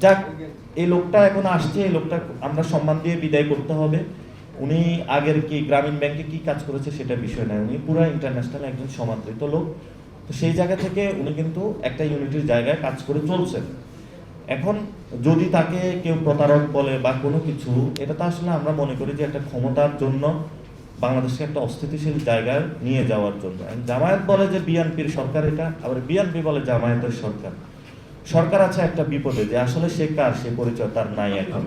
যাক, এই লোকটা এখন আসছে, এই লোকটা আমরা সম্মান দিয়ে বিদায় করতে হবে। উনি আগের কি গ্রামীণ ব্যাংকে কি কাজ করেছে সেটা বিষয় নয়, উনি পুরো ইন্টারন্যাশনাল একজন সমাদৃত লোক। তো সেই জায়গা থেকে উনি কিন্তু একটা ইউনিটির জায়গায় কাজ করে চলছেন। এখন যদি তাকে কেউ প্রতারক বলে বা কোনো কিছু, এটা তো আসলে আমরা মনে করি যে একটা ক্ষমতার জন্য বাংলাদেশকে একটা অস্থিতিশীল জায়গায় নিয়ে যাওয়ার জন্য। জামায়াত বলে যে বিএনপির সরকার, এটা আবার বিএনপি বলে জামায়াতের সরকার। সরকার আছে একটা বিপদে, যে আসলে সে কার সে পরিচয় তার নাই এখন।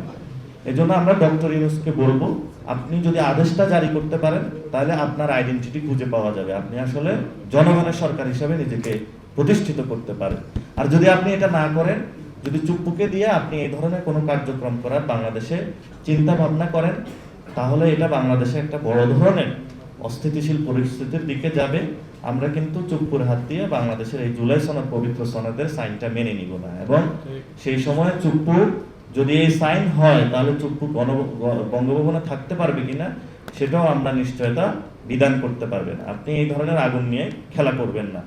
এই জন্য আমরা ডক্টর ইউনূসকে বলবো, আপনি যদি আদেশটা জারি করতে পারেন তাহলে আপনার আইডেন্টিটি খুঁজে পাওয়া যাবে, আপনি আসলে জনগণের সরকার হিসেবে নিজেকে প্রতিষ্ঠিত করতে পারেন। আর যদি আপনি এটা না করেন, যদি চুপ্পুকে দিয়ে আপনি এই ধরনের কোনো কার্যক্রম করার বাংলাদেশে চিন্তা ভাবনা করেন, তাহলে এটা বাংলাদেশে একটা বড় ধরনের অস্থিতিশীল পরিস্থিতির দিকে যাবে। আমরা কিন্তু চুপ্পুর হাত দিয়ে বাংলাদেশের এই জুলাই সনদ, পবিত্র সনদের সাইনটা মেনে নিব না। এবং সেই সময় চুপ্পু যদি এই সাইন হয়, তাহলে চুপ্পু বঙ্গভবনে থাকতে পারবে কিনা সেটাও আমরা নিশ্চয়তা বিধান করতে পারবেন। আপনি এই ধরনের আগুন নিয়ে খেলা করবেন না।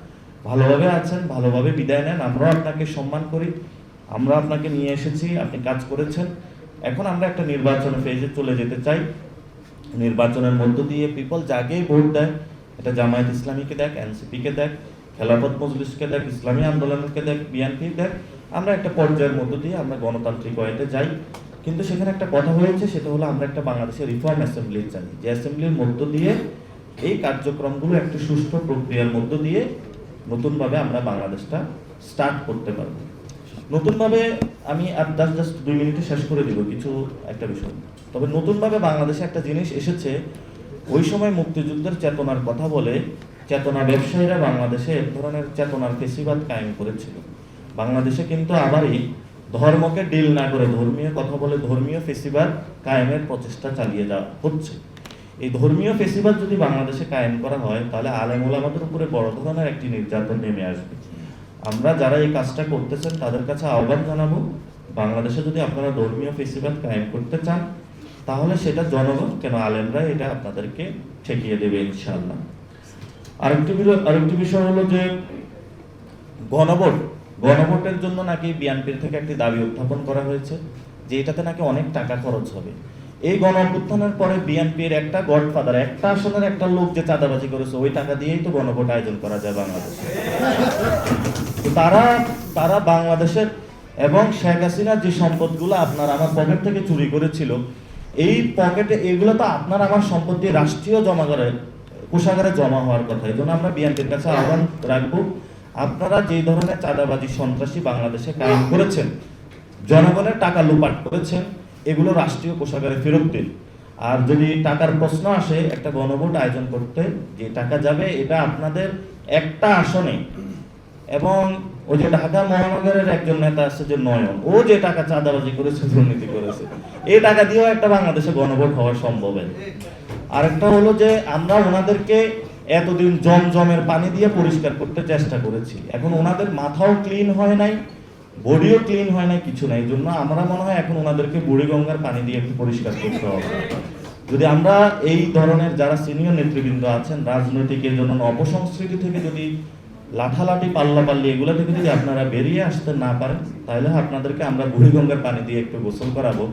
ভালোভাবে আছেন, ভালোভাবে বিদায় নেন। আমরাও আপনাকে সম্মান করি, আমরা আপনাকে নিয়ে এসেছি, আপনি কাজ করেছেন। এখন আমরা একটা নির্বাচনের ফেজে চলে যেতে চাই। নির্বাচনের মধ্য দিয়ে পিপল যাকেই ভোট দেয়, এটা জামায়াত ইসলামীকে দেখ, এনসিপিকে দেখ, খেলাফত মজলিসকে দেখ, ইসলামী আন্দোলনকে দেখ, বিএনপি দেখ, আমরা একটা পর্যায়ের মধ্য দিয়ে আমরা গণতান্ত্রিক ওয়েতে যাই। কিন্তু সেখানে একটা কথা হয়েছে, সেটা হলো আমরা একটা বাংলাদেশের রিফর্ম অ্যাসেম্বলি চাই, যে অ্যাসেম্বলির মধ্য দিয়ে এই কার্যক্রমগুলো একটা সুষ্ঠু প্রক্রিয়ার মধ্য দিয়ে নতুনভাবে আমরা বাংলাদেশটা স্টার্ট করতে পারবো। নতুনভাবে আমি আর জাস্ট 2 মিনিটে শেষ করে দিব কিছু একটা বিষয়। তবে নতুনভাবে বাংলাদেশে একটা জিনিস এসেছে, ওই সময় মুক্তিযুদ্ধের চেতনার কথা বলে চেতনা ব্যবসায়ীরা বাংলাদেশে এক ধরনের চেতনার ফেসিবাদ কায়েম করেছিল। বাংলাদেশে কিন্তু আবারই ধর্মকে ডিল না করে ধর্মীয় কথা বলে ধর্মীয় ফেসিবাদ কায়েমের প্রচেষ্টা চালিয়ে যাওয়া হচ্ছে। এই ধর্মীয় ফেসিবাদ যদি বাংলাদেশে কায়েম করা হয়, তাহলে আলেম ওলামাদের উপরে বড় ধরনের একটি নির্যাতন নেমে আসবে। আমরা যারা এই কাজটা করতেছেন তাদের কাছে আহ্বান জানাবো, বাংলাদেশে যদি আপনারা ধর্মীয় ফেসিবাদ কায়েম করতে চান, তাহলে সেটা জনগণ কেন আলেমরা এটা আপনাদেরকে ঠেকিয়ে দেবে ইনশাআল্লাহ। আরেকটি বিষয় হলো যে গণভোটের জন্য নাকি বিএনপির থেকে একটি দাবি উত্থাপন করা হয়েছে, যে এটাতে নাকি অনেক টাকা খরচ হবে। এই গণ অভ্যুত্থানের পরে বিএনপির একটা গডফাদার, একটা আসনের একটা লোক যে চাঁদাবাজি করেছে, ওই টাকা দিয়েই তো গণভোট আয়োজন করা যায় বাংলাদেশে। তো তারা বাংলাদেশের এবং শেখ হাসিনার যে সম্পদগুলো আপনার আমার পকেট থেকে চুরি করেছিল, এই পকেটে এগুলো তো আপনার আমার সম্পত্তি রাষ্ট্রীয় কোষাগারে জমা হওয়ার কথা। এই জন্য আমরা বিএনপির কাছে আহ্বান রাখবো, আপনারা যে ধরনের চাঁদাবাজি সন্ত্রাসী বাংলাদেশে কায়েম করেছেন, জনগণের টাকা লুপাট করেছেন, এগুলো রাষ্ট্রীয় কোষাগারে ফেরত দিন। আর যদি টাকার প্রশ্ন আসে একটা গণভোট আয়োজন করতে, যে টাকা যাবে এটা আপনাদের একটা আসনে, এবং ওই যে ঢাকা মহানগরের একজন নেতা আছে যে নয়ন, ও যে টাকা চাঁদাবাজি করেছে, দুর্নীতি করেছে, এই টাকা দিয়েও একটা বাংলাদেশে গণভোট হওয়া সম্ভব। আরেকটা হলো যে আমরা ওনাদেরকে এতদিন জমজমের পানি দিয়ে পরিষ্কার করতে চেষ্টা করেছি, এখন ওনাদের মাথাও ক্লিন হয় নাই, বডিও ক্লিন হয় নাই, কিছু নাই। এই জন্য আমরা মনে হয় এখন ওনাদেরকে বুড়িগঙ্গার পানি দিয়ে একটু পরিষ্কার করতে হবে। যদি আমরা এই ধরনের যারা সিনিয়র নেতৃবৃন্দ আছেন রাজনৈতিক এই জন্য অপসংস্কৃতি থেকে যদি লাঠালাঠি পাল্লাপাল্লি এগুলো থেকে যদি আপনারা বেরিয়ে আসতে না পারেন, তাহলে আপনাদেরকে আমরা বুড়িগঙ্গার পানি দিয়ে একটু গোসল করাবো,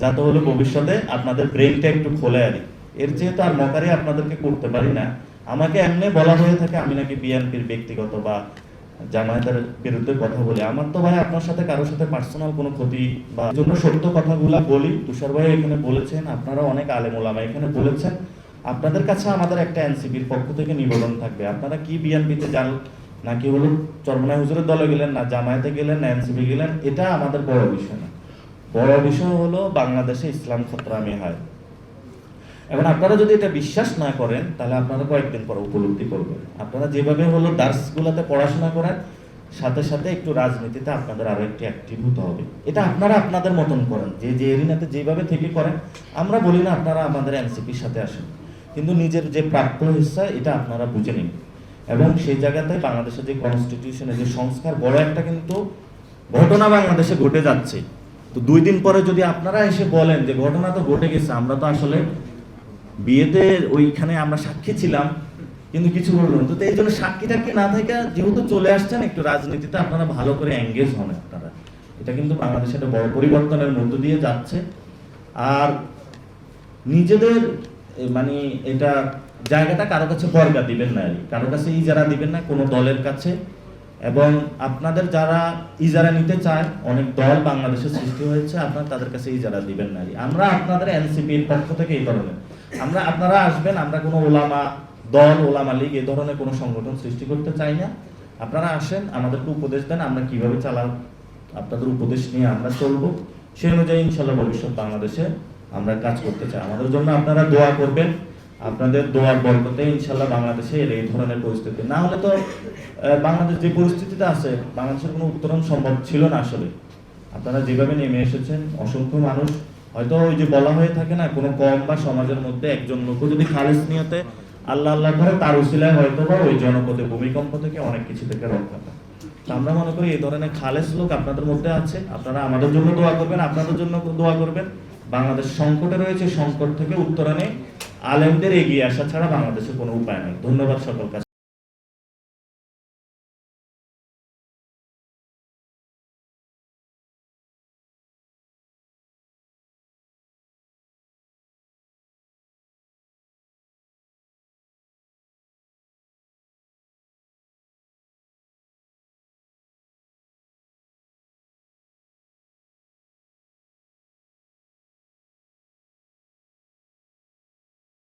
যাতে হলো ভবিষ্যতে আপনাদের ব্রেনটা একটু খোলে আনি। এর চেয়ে তো আর মকারি আপনাদেরকে করতে পারি না। আমাকে এমনি বলা হয়ে থাকে আমি নাকি বিএনপির ব্যক্তিগত বা জামায়াতের বিরুদ্ধে কথা বলি। আমার তো ভাই আপনার সাথে কারোর সাথে পার্সোনাল কোনো ক্ষতি বা জন্য সত্য কথাগুলা বলি। তুষার ভাই এখানে বলেছেন, আপনারা অনেক আলেম ওলামা এখানে বলেছেন। আপনাদের কাছে আমাদের একটা এনসিপির পক্ষ থেকে নিবেদন থাকবে, আপনারা কি বিএনপিতে যান নাকি হলো চরমনাই হুজুরের দলে গেলেন, না জামায়াতে গেলেন, না এনসিপি গেলেন, এটা আমাদের বড় বিষয় না। বড় বিষয় হলো বাংলাদেশে ইসলাম খতরামি হয়। এখন আপনারা যদি এটা বিশ্বাস না করেন, তাহলে আপনারা কয়েকদিন পর উপলব্ধি করবেন। আপনারা যেভাবে হলো দার্সগুলোতে পড়াশোনা করেন, সাথে সাথে একটু রাজনীতিতে আপনাদের আরো একটু অ্যাক্টিভ হতে হবে। এটা আপনারা আপনাদের মতন করেন, যে এরিনাতে যেভাবে থেকে করেন। আমরা বলি না আপনারা আমাদের এনসিপির সাথে আসেন, কিন্তু নিজের যে প্রাপ্য হিস্সা এটা আপনারা বুঝে নিন। এবং সেই জায়গাতে বাংলাদেশের যে কনস্টিটিউশনের যে সংস্কার, বড় একটা কিন্তু ঘটনা বাংলাদেশে ঘটে যাচ্ছে। তো 2 দিন পরে যদি আপনারা এসে বলেন যে ঘটনা তো ঘটে গেছে, আমরা তো আসলে বিয়েতে ওইখানে আমরা সাক্ষী ছিলাম কিন্তু কিছু বললাম, তো এই জন্য সাক্ষী টাক্ষী না থেকে যেহেতু চলে আসছেন, একটু রাজনীতিতে আপনারা ভালো করে এঙ্গেজ হন। আপনারা এটা কিন্তু বাংলাদেশে একটা বড় পরিবর্তনের মধ্য দিয়ে যাচ্ছে। আর নিজেদের মানে এটা জায়গাটা কারো কাছে বর্গা দিবেন না, কারো কাছে ইজারা দিবেন না কোনো দলের কাছে। এবং আপনাদের যারা ইজারা নিতে চায়, অনেক দল বাংলাদেশে সৃষ্টি হয়েছে, আপনারা তাদের কাছে ইজারা দিবেন না। আমরা আপনাদের এনসিপির পক্ষ থেকে এই ধরনের আপনারা আসবেন, আমরা কোনো ওলামা দল, ওলামা লীগ এই ধরনের কোনো সংগঠন সৃষ্টি করতে চাই না। আপনারা আসেন, আমাদেরকে উপদেশ দেন, আমরা কিভাবে চালাব, আপনাদের উপদেশ নিয়ে আমরা চলবো, সেই অনুযায়ী ইনশাল্লাহ ভবিষ্যৎ বাংলাদেশে আমরা কাজ করতে চাই। আমাদের জন্য আপনারা দোয়া করবেন, আপনাদের দোয়ার বরকতে ইনশাল্লাহ বাংলাদেশে এই ধরনের পরিস্থিতি না হলে তো বাংলাদেশ যে পরিস্থিতিতে আছে, বাংলাদেশের কোনো উত্তরণ সম্ভব ছিল না আসলে। আপনারা যেভাবে নেমে এসেছেন, অসংখ্য মানুষ, হয়তো ওই যে বলা হয়ে থাকে না, কোনো কম বা সমাজের মধ্যে একজন লোক যদি খালেস নিয়তে আল্লাহ আল্লাহ করে, তার উসিলায় হয়তো বা ওই জনপদে ভূমিকম্প থেকে অনেক কিছু থেকে রক্ষা পায়। আমরা মনে করি এই ধরনের খালেস লোক আপনাদের মধ্যে আছে। আপনারা আমাদের জন্য দোয়া করবেন, আপনাদের জন্য দোয়া করবেন। বাংলাদেশ সংকটে রয়েছে, সংকট থেকে উত্তরণে আলেমদের এগিয়ে আসা ছাড়া বাংলাদেশের কোনো উপায় নেই। ধন্যবাদ সকল কাছে।